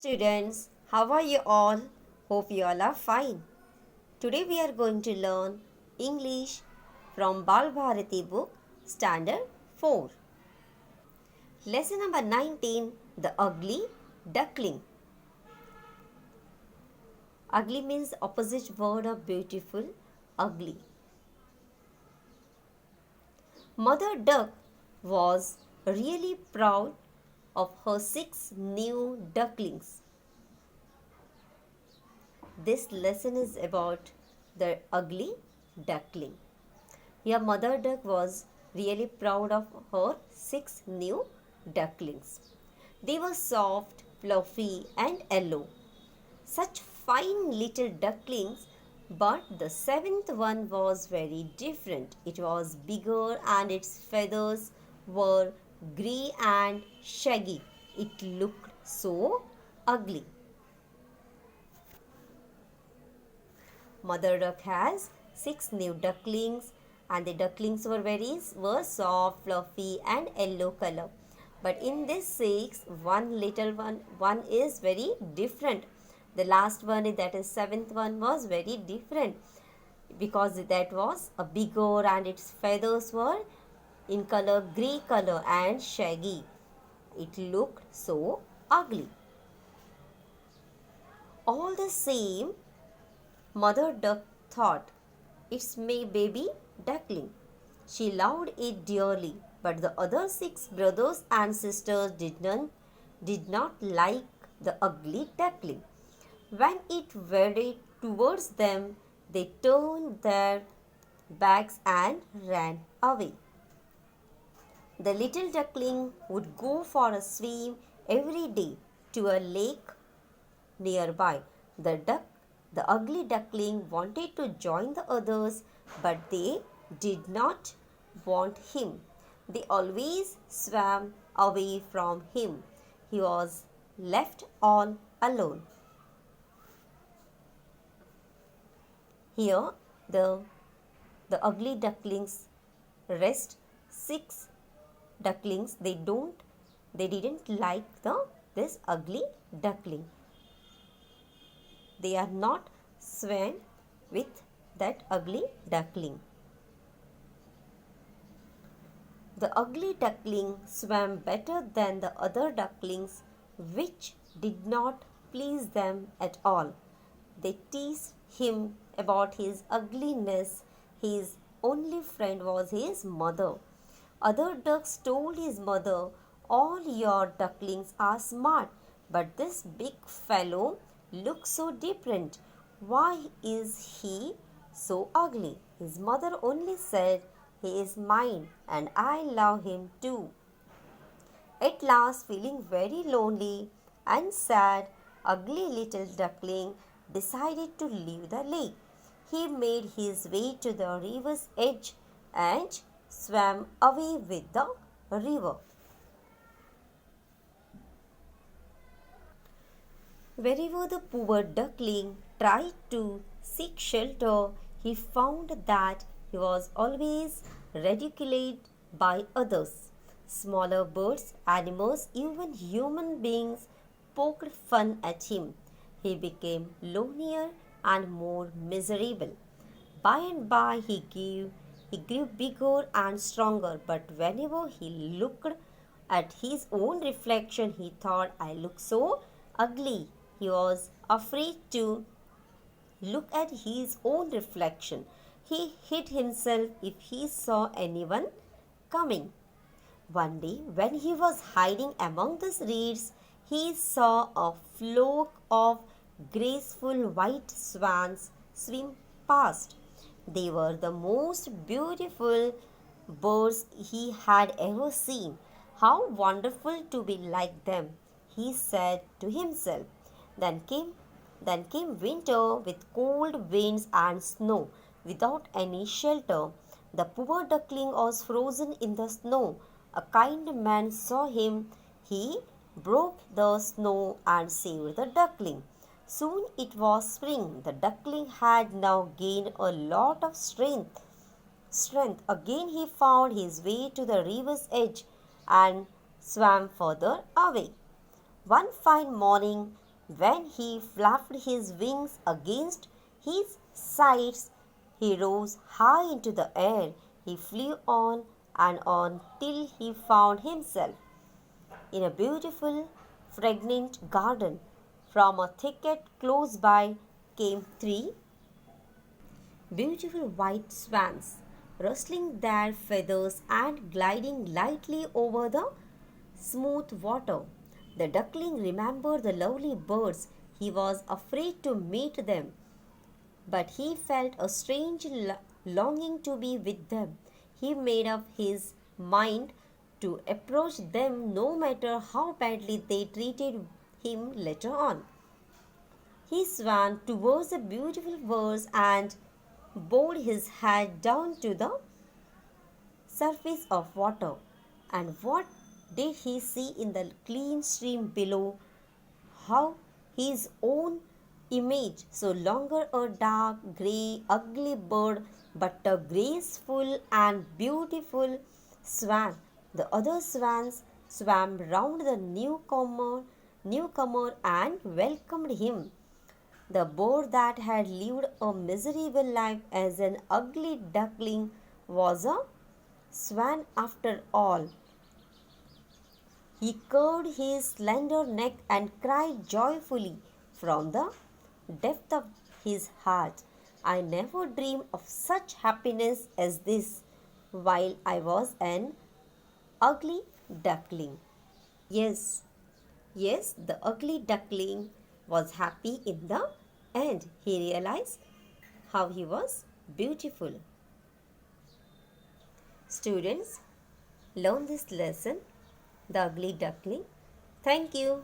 Students, how are you all? Hope you all are fine. Today we are going to learn English from Bal Bharati book Standard 4. Lesson number 19, The Ugly Duckling. Ugly means opposite word of beautiful, ugly. Mother Duck was really proud of her 6 new ducklings. This lesson is about the ugly duckling. Your mother duck was really proud of her 6 new ducklings. They were soft, fluffy, and yellow. Such fine little ducklings, but the seventh one was very different. It was bigger and its feathers were grey and shaggy. It looked so ugly. Mother duck has 6 new ducklings and the ducklings were soft, fluffy and yellow color. But in this 6, one is very different. The last one, that is seventh one, was very different because that was a bigger and its feathers were in color grey color and shaggy. It looked so ugly. All the same, Mother Duck thought, "It's my baby duckling." She loved it dearly, but the other 6 brothers and sisters did not like the ugly duckling. When it waded towards them, they turned their backs and ran away. The little duckling would go for a swim every day to a lake nearby. The ugly duckling wanted to join the others, but they did not want him. They always swam away from him. He was left all alone. Here the ugly ducklings rest 6 ducklings. They didn't like this ugly duckling. They are not swam with that ugly duckling. The ugly duckling swam better than the other ducklings, which did not please them at all. They teased him about his ugliness. His only friend was his mother. Other ducks told his mother, "All your ducklings are smart, but this big fellow looks so different. Why is he so ugly?" His mother only said, "He is mine and I love him too." At last, feeling very lonely and sad, ugly little duckling decided to leave the lake. He made his way to the river's edge and swam away with the river. Wherever the poor duckling tried to seek shelter, he found that he was always ridiculed by others. Smaller birds, animals, even human beings poked fun at him. He became lonelier and more miserable. By and by, he grew bigger and stronger, but whenever he looked at his own reflection, he thought, "I look so ugly." He was afraid to look at his own reflection. He hid himself if he saw anyone coming. One day, when he was hiding among the reeds, he saw a flock of graceful white swans swim past. They were the most beautiful birds he had ever seen. "How wonderful to be like them," he said to himself. Then came winter with cold winds and snow without any shelter. The poor duckling was frozen in the snow. A kind man saw him. He broke the snow and saved the duckling. Soon it was spring. The duckling had now gained a lot of strength. Again he found his way to the river's edge and swam further away. One fine morning, When he flapped his wings against his sides, he rose high into the air. He flew on and on till he found himself in a beautiful, fragrant garden. From a thicket close by came three beautiful white swans, rustling their feathers and gliding lightly over the smooth water. The duckling remembered the lovely birds. He was afraid to meet them, but he felt a strange longing to be with them. He made up his mind to approach them no matter how badly they treated him later on. He swam towards the beautiful birds and bowed his head down to the surface of water. And what did he see in the clean stream below? How his own image, so longer a dark, grey, ugly bird, but a graceful and beautiful swan. The other swans swam round the newcomer and welcomed him. The bird that had lived a miserable life as an ugly duckling was a swan after all. He curved his slender neck and cried joyfully from the depth of his heart, I never dreamed of such happiness as this while I was an ugly duckling. Yes, yes, the ugly duckling was happy in the end. He realized how he was beautiful. Students, learn this lesson, The Ugly Duckling. Thank you.